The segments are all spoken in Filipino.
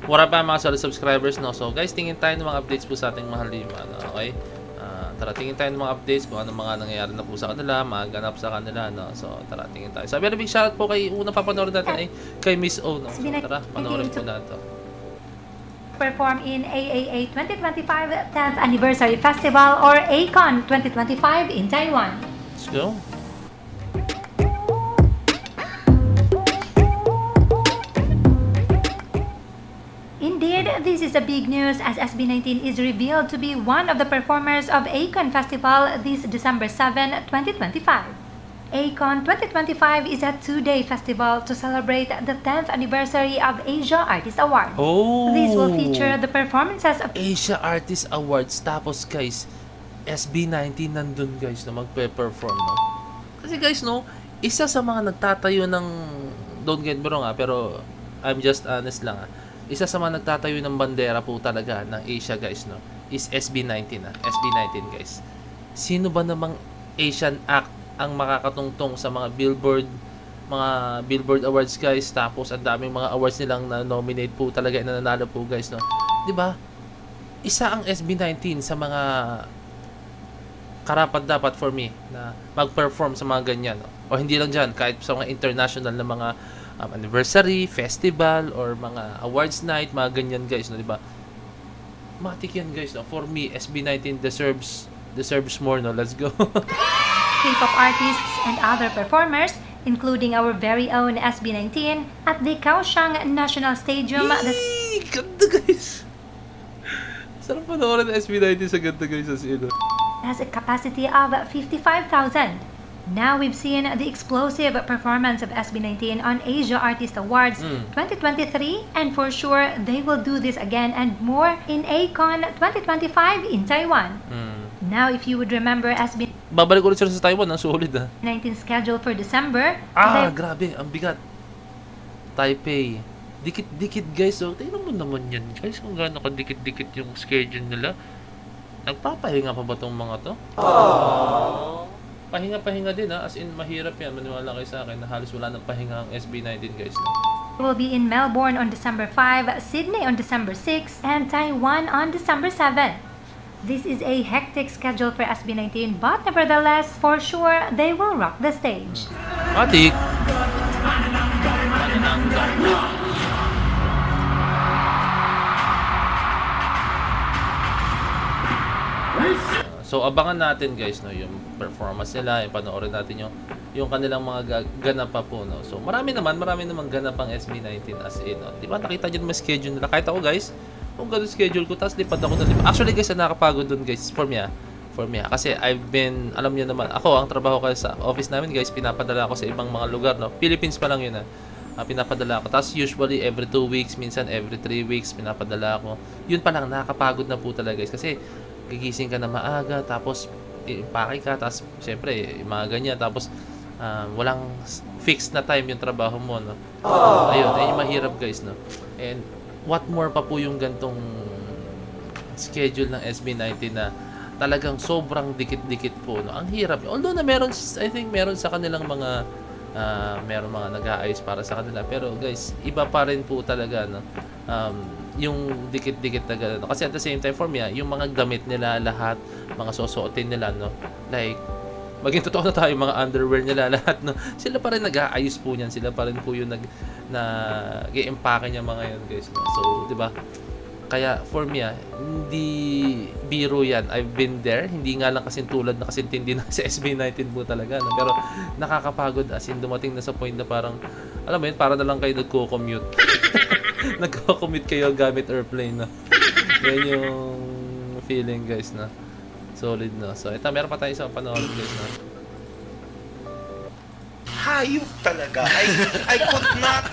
Wala pa mga solid subscribers, no? So guys, tingin tayo ng mga updates po sa ating mahal na ano, okay? Tara, tingin tayo ng mga updates kung ano mga nangyayari na po sa kanila, mga ganap sa kanila, no? So tara, tingin tayo. So very big shoutout po kay unang papanood natin ay kay Miss O, no? So tara, panoorin po natin. Perform in AAA 2025 10th Anniversary Festival or ACON 2025 in Taiwan. Let's go. Indeed, this is a big news as SB19 is revealed to be one of the performers of ACON Festival this December 7, 2025. ACON 2025 is a two-day festival to celebrate the 10th anniversary of Asia Artist Awards. Oh! This will feature the performances of Asia Artist Awards. Tapos guys, SB19 nandun guys na magpe-perform, no? Kasi guys, no, isa sa mga nagtatayo ng, don't get me wrong pero I'm just honest lang isa sa mga nagtatayo ng bandera po talaga ng Asia guys, no, is SB19 SB19 guys. Sino ba namang Asian act ang makakatungtong sa mga Billboard Awards guys, tapos ang daming mga awards nilang na nominate po talaga na nanalo po guys, no? 'Di ba? Isa ang SB19 sa mga karapat dapat for me na mag-perform sa mga ganyan, no? O hindi lang diyan, kahit sa mga international na mga anniversary, festival, or mga awards night, mga ganyan guys, no, 'di ba? Matik yan guys, no? For me, SB19 deserves more, no? Let's go. K-pop artists and other performers, including our very own SB19 at the Kaohsiung National Stadium. Ganda guys! Sarap panoorin ng SB19 sa ganda guys, as in. Has a capacity of 55,000. Now we've seen the explosive performance of SB19 on Asia Artist Awards 2023, and for sure they will do this again and more in ACON 2025 in Taiwan. Now if you would remember SB19 babalik ulit sila sa Taiwan, ang solid 19 schedule for December. Grabe, ang bigat. Taipei. Dikit-dikit guys, so tingnan mo naman yan guys, kung gaano kadikit-dikit yung schedule nila. Nagpapahinga pa ba tong mga to? Pahinga-pahinga din as in mahirap yan, maniwala kayo sa akin na halos wala nang pahinga ang SB19 guys, no? Will be in Melbourne on December 5, Sydney on December 6, and Taiwan on December 7. This is a hectic schedule for SB19, but nevertheless, for sure, they will rock the stage. Matik! So abangan natin guys, no, yung performance nila, yung panoorin natin yung kanilang mga ganap pa po, no. So marami naman ganap ang SB19 as in, no. Di ba nakita niyo yung schedule nila? Kahit ako guys, kung ganun schedule ko, tapos lipad ako na lipad. Actually guys, nakakapagod dun guys, for me kasi I've been, alam niyo naman, ako ang trabaho ko sa office namin guys, pinapadala ako sa ibang mga lugar, no. Philippines pa lang yun pinapadala ako. Tapos usually every 2 weeks, minsan every 3 weeks pinapadala ako. Yun pa lang, nakakapagod na po talaga guys, kasi gigising ka na maaga, tapos impake ka, tapos syempre mga ganyan, tapos walang fixed na time yung trabaho mo, no. Ayun yung mahirap guys, no. And what more pa po yung gantong schedule ng SB19 na talagang sobrang dikit-dikit po, no. Ang hirap, although na meron, I think meron sa kanilang mga meron mga nag-aayos para sa kanila, pero guys, iba pa rin po talaga, no. Yung dikit-dikit na gano'n. Kasi at the same time for me, yung mga damit nila, lahat, mga susuotin nila, no, like maging totoo na tayo, mga underwear nila, lahat, no, sila pa rin nag-aayos po niyan, sila pa rin po yung nag-i-empake niya mga yan guys, no? So di ba, kaya for me hindi biro yan. I've been there, hindi nga lang kasing tulad na kasing tindi na sa SB19 po talaga, no? Pero nakakapagod, as in dumating na sa point na parang, alam mo yun, para na lang kayo nagko-commute. Nagko-commute kayo gamit airplane, no? Yan yung feeling guys, na solid, no? So ito, meron pa tayo isang panoorin guys, no? Hayop talaga. I could not.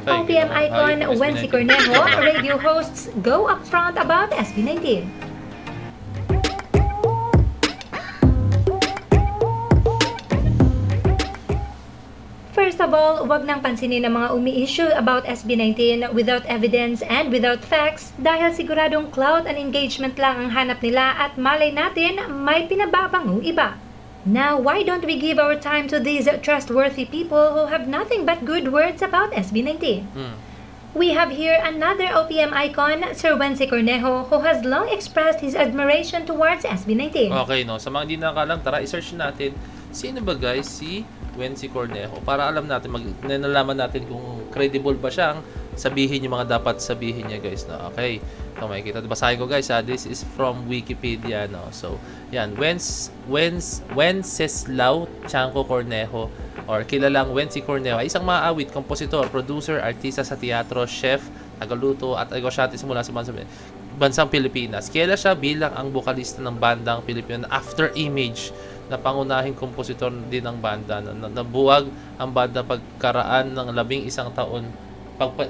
OPM icon Wency Cornejo, radio hosts go up front about SB19. First of all, wag nang pansinin ang mga umi-issue about SB19 without evidence and without facts dahil siguradong clout and engagement lang ang hanap nila at malay natin may pinababangong iba. Now, why don't we give our time to these trustworthy people who have nothing but good words about SB19? We have here another OPM icon, Sir Wency Cornejo, who has long expressed his admiration towards SB19. Okay, no. Sa mga hindi nakakalam, tara, i-search natin. Sino ba guys si Wency Cornejo? Para alam natin, nalaman natin kung credible ba siyang sabihin yung mga dapat sabihin niya guys. No? Okay. So, makikita. Basahin ko guys ha. This is from Wikipedia. No? So, yan. Wenceslao Chanco Cornejo or kilalang Wency Cornejo ay isang maaawit, kompositor, producer, artista sa teatro, chef, tagaluto at negosyante mula sa bansang Pilipinas. Kilala siya bilang ang bokalista ng bandang Pilipino After Image na pangunahing kompositor din ng banda. Nabuwag ang banda pagkaraan ng 11 taon.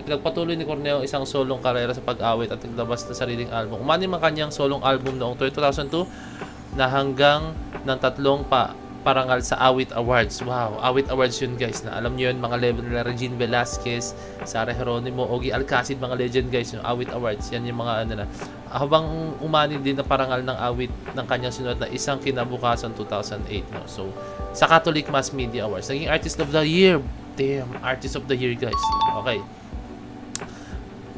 Nagpatuloy ni Cornejo isang solong karera sa pag-awit at naglabas ng sariling album. Umanim ang kanyang solong album noong 2002 na hanggang ng 3 parangal sa Awit Awards. Wow, Awit Awards yun guys. Na alam niyo yun, mga level na Regine Velasquez, Sara Geronimo, Ogie Alcacid, mga legend guys. Yung Awit Awards, yan yung mga ano na. Habang umani din na parangal ng awit ng kanyang sinulat na isang kinabukasan 2008. No? So, sa Catholic Mass Media Awards, naging Artist of the Year. Damn, Artist of the Year guys. Okay.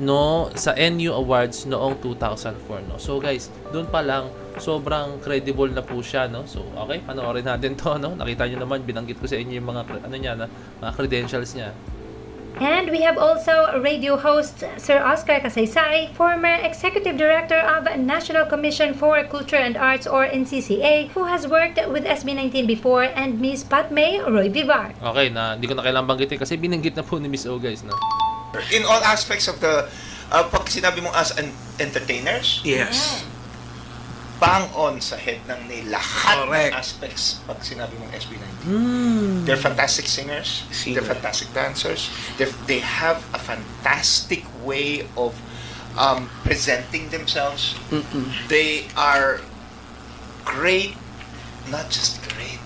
No, sa NU Awards noong 2004. No? So guys, doon pa lang, sobrang credible na po siya, no? So, okay, panoorin natin to, no? Nakita niyo naman, binanggit ko sa inyo yung mga ano niya, na mga credentials niya. And we have also radio host Sir Oscar Casaysay, former Executive Director of National Commission for Culture and Arts or NCCA, who has worked with SB19 before, and Miss Patmay Roy Vivar. Okay, na hindi ko na kailangang banggitin kasi binanggit na po ni Miss O guys, no? In all aspects of the, pag sinabi mo as an entertainers, Yes. bang on sa head ng lahat Correct. ng aspects pag sinabi mong SB19. They're Mm. fantastic singers, they're fantastic dancers, they have a fantastic way of presenting themselves. They are great, not just great,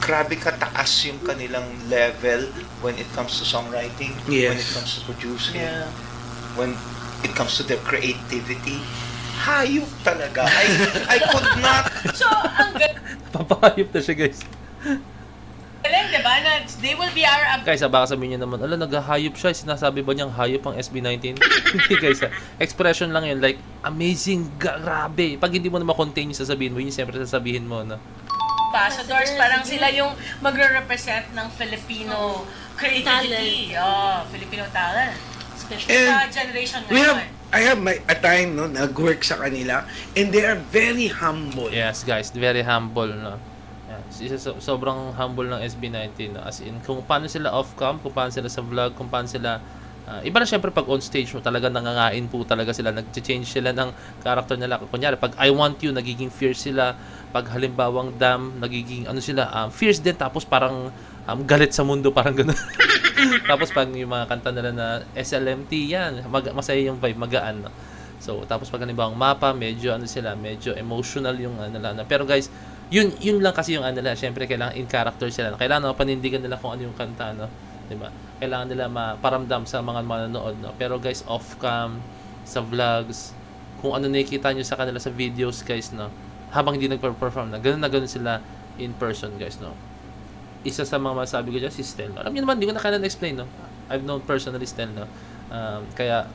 grabe kataas yung kanilang level when it comes to songwriting, when it Yes. comes to producing, when it comes to their creativity. Hayop talaga. I could not. So, ang Papayop na siya guys. galing, diba? Na they will be our Guys, baka sabihin niyo naman, ala, naghahayop siya. Sinasabi ba niyang hayop ang SB19? Hindi guys, expression lang yun. Like, amazing, grabe. Pag hindi mo na makontain yung sasabihin mo, yun siyempre sasabihin mo, no? ambassadors. Parang sila yung magre-represent ng Filipino creativity. Oh, Filipino talent. Especially sa And generation we ngayon. I have a time no nag-work sa kanila, and they are very humble. Yes, guys, very humble, no? Sobrang humble ng SB19, no? As in, kung paano sila off-cam, kung paano sila sa vlog, kung paano sila iba na syempre pag on stage mo, talaga nangangain po talaga sila, nag-change sila ng character nila. Kunyari, pag I Want You, nagiging fierce sila. Pag halimbawang Damn, nagiging ano sila, fierce din, tapos parang galit sa mundo, parang gano'n. Tapos pag yung mga kanta nila na SLMT, yan, masaya yung vibe, magaan. No? So, tapos pag halimbawang Mapa, medyo ano sila, medyo emotional yung ano nila. Pero guys, yun lang kasi yung ano nila, syempre kailangan in character sila. Kailangan panindigan nila kung ano yung kanta, no? Diba? Kailangan nila maparamdam sa mga manonood, no? Pero guys, off-cam, sa vlogs, kung ano nakikita nyo sa kanila sa videos, guys, no? Habang hindi nagpa-perform na ganun sila in person, guys, no? Isa sa mga masabi ko dyan, si Stel, no? Alam niyo naman, hindi ko na kailan explain, no? I've known personally Stel, no? Kaya,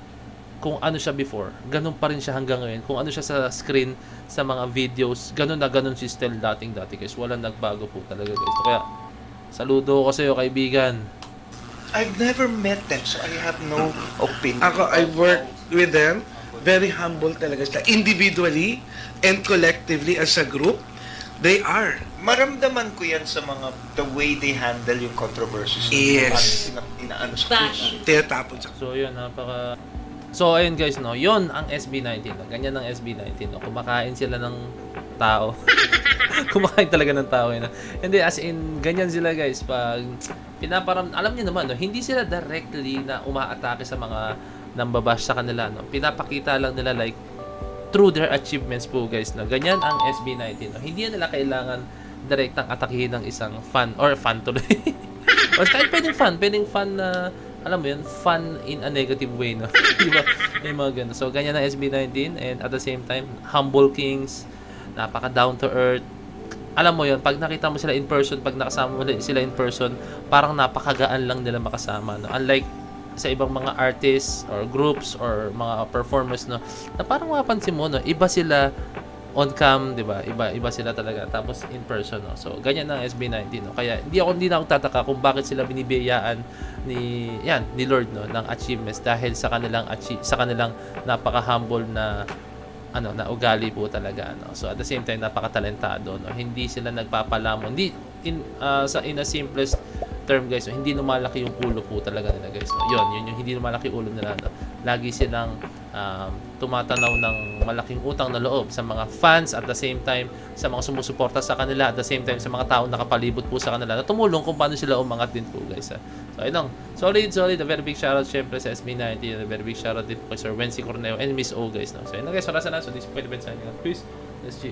kung ano siya before, ganun pa rin siya hanggang ngayon. Kung ano siya sa screen, sa mga videos, ganun na ganun si Stel dating-dati, guys. Walang nagbago po talaga, guys. So, kaya, saludo ko sa'yo, kaibigan. I've never met them, so I have no opinion. Ako, I worked with them. Very humble talaga sila. Individually and collectively as a group, they are. Maramdaman ko yan sa mga, the way they handle yung controversies. Yes. Inaano sa puso. Tinatapon sa... So, yun, napaka... So, ayun guys, no? Yun ang SB19. No? Ganyan ang SB19. No? Kumakain sila ng tao. Kumakain talaga ng tao. Yun, no? Hindi, as in, ganyan sila guys. Pag alam niyo naman, no? Hindi sila directly na umaatake sa mga nambabash sa kanila. No? Pinapakita lang nila like, through their achievements po guys. No? Ganyan ang SB19. No? Hindi nila kailangan direktang atakihin ng isang fan. Or fan tuloy. Or kahit pwedeng fan na alam mo yun, fun in a negative way, no? Diba? Yung mga ganun. So, ganyan ang SB19 and at the same time, humble kings, napaka down to earth. Alam mo yun, pag nakita mo sila in person, pag nakasama mo sila in person, parang napakagaan lang nila makasama, no? Unlike sa ibang mga artists or groups or mga performers, no, na parang mapapansin mo, no, iba sila on cam, 'di ba? Iba sila talaga, tapos in person, no. So ganyan ang SB19, no. Kaya hindi na ako tataka kung bakit sila binibiyayaan ni Lord, no, ng achievements dahil sa kanilang napaka-humble na na ugali po talaga, no. So at the same time napakatalentado, no. Hindi sila nagpapalamon. In a simplest term, guys, no, hindi lumalaki yung ulo po talaga nila, guys, no. Yun yung hindi lumalaki ulo nila, no. Lagi silang tumatanaw ng malaking utang na loob sa mga fans, at the same time sa mga sumusuporta sa kanila, at the same time sa mga taong nakapalibot po sa kanila na tumulong kung paano sila umangat din po, guys. So ayun lang, solid, a very big shoutout syempre sa SB19, a very big shoutout din po kay Sir Wency Corneo and Miss O, guys, no. So ayun lang, guys, wala sana. So this is Pwede Ben signing out. Peace. Let's see.